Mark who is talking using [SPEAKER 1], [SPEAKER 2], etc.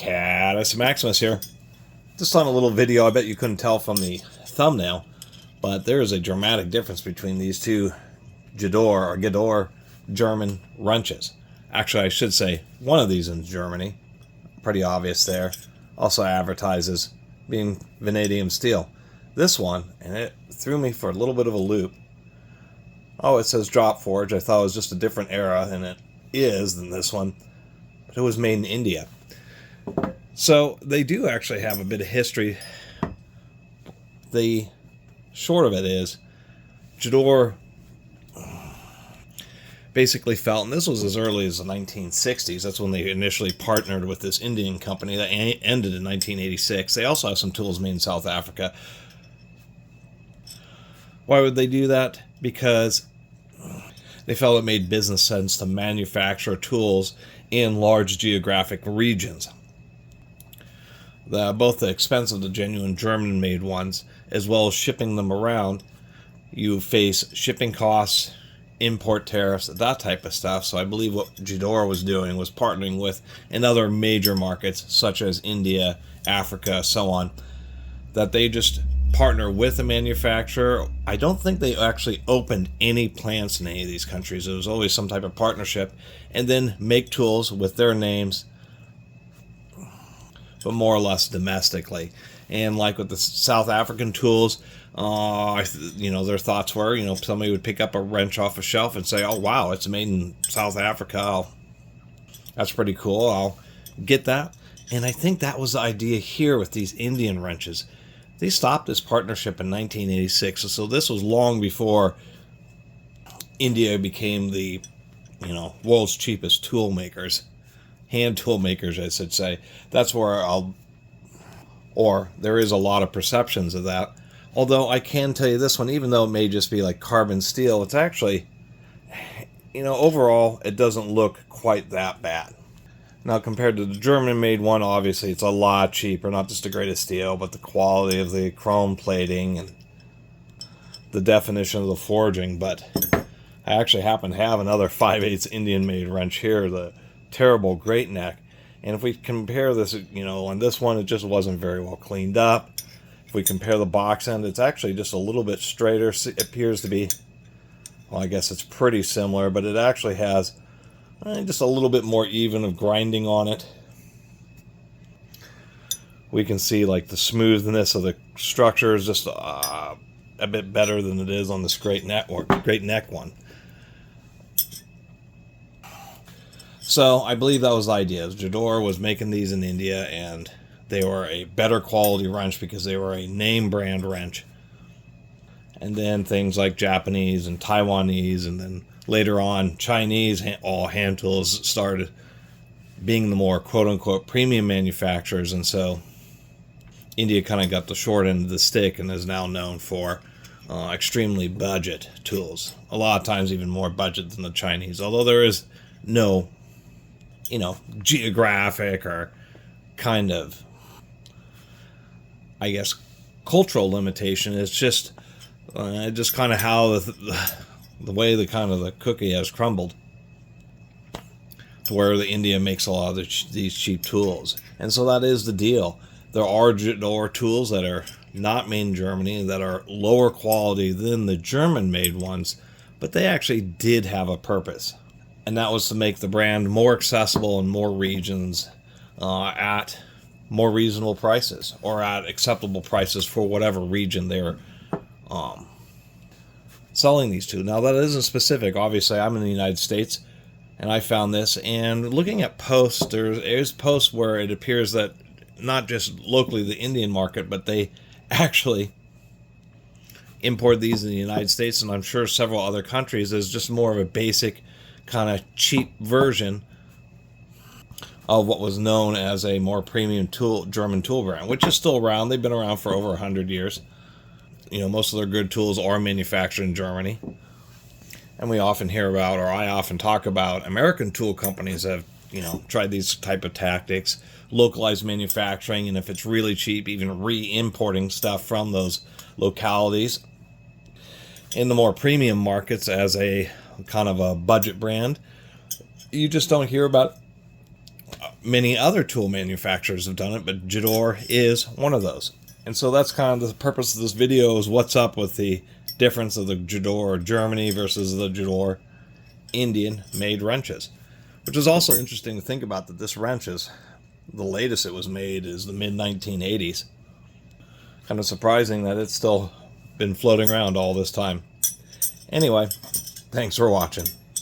[SPEAKER 1] Catus Maximus here. This time a little video. I bet you couldn't tell from the thumbnail, but there is a dramatic difference between these two Gedore German wrenches. Actually, I should say one of these in Germany. Pretty obvious there. Also advertises being vanadium steel. This one, and it threw me for a little bit of a loop. Oh, it says drop forge. I thought it was just a different era, and it is than this one. But it was made in India. So they do actually have a bit of history. The short of it is, Gedore basically felt, and this was as early as the 1960s, that's when they initially partnered with this Indian company that ended in 1986. They also have some tools made in South Africa. Why would they do that? Because they felt it made business sense to manufacture tools in large geographic regions. Both the expense of the genuine German-made ones, as well as shipping them around, you face shipping costs, import tariffs, that type of stuff. So I believe what Gedore was doing was partnering with in other major markets, such as India, Africa, so on, that they just partner with a manufacturer. I don't think they actually opened any plants in any of these countries. It was always some type of partnership, and then make tools with their names, but more or less domestically. And like with the South African tools, their thoughts were, somebody would pick up a wrench off a shelf and say, oh, wow, it's made in South Africa. That's pretty cool. I'll get that. And I think that was the idea here with these Indian wrenches. They stopped this partnership in 1986. So this was long before India became the, world's cheapest tool makers. Hand tool makers, I should say. That's where there is a lot of perceptions of that. Although I can tell you this one, even though it may just be like carbon steel, it's actually, overall, it doesn't look quite that bad. Now, compared to the German-made one, obviously, it's a lot cheaper. Not just the greatest steel, but the quality of the chrome plating and the definition of the forging. But I actually happen to have another 5/8 Indian-made wrench here, the terrible Great Neck. And if we compare this, on this one, it just wasn't very well cleaned up. If we compare the box end, it's actually just a little bit straighter. It appears to be, well, I guess it's pretty similar, but it actually has just a little bit more even of grinding on it. We can see like the smoothness of the structure is just a bit better than it is on this Great Neck one. So I believe that was the idea. Gedore was making these in India, and they were a better quality wrench because they were a name brand wrench. And then things like Japanese and Taiwanese, and then later on Chinese all hand tools started being the more quote-unquote premium manufacturers. And so India kind of got the short end of the stick and is now known for extremely budget tools. A lot of times even more budget than the Chinese, although there is no geographic or kind of, I guess, cultural limitation. It's just kind of how the way the cookie has crumbled to where the India makes a lot of these cheap tools. And so that is the deal. There are Gedore tools that are not made in Germany that are lower quality than the German-made ones, but they actually did have a purpose. And that was to make the brand more accessible in more regions at more reasonable prices, or at acceptable prices for whatever region they're selling these to. Now, that isn't specific. Obviously, I'm in the United States, and I found this. And looking at posts, there's posts where it appears that not just locally the Indian market, but they actually import these in the United States, and I'm sure several other countries, as just more of a basic kind of cheap version of what was known as a more premium German tool brand, which is still around. They've been around for over 100 years. Most of their good tools are manufactured in Germany. And we often hear about, or I often talk about, American tool companies have, tried these type of tactics, localized manufacturing, and if it's really cheap, even re-importing stuff from those localities. In the more premium markets as a kind of a budget brand, you just don't hear about many other tool manufacturers have done it, but Gedore is one of those. And so that's kind of the purpose of this video, is what's up with the difference of the Gedore Germany versus the Gedore Indian made wrenches. Which is also interesting to think about, that this wrench is, the latest it was made is the mid-1980s. Kind of surprising that it's still been floating around all this time. Anyway, thanks for watching.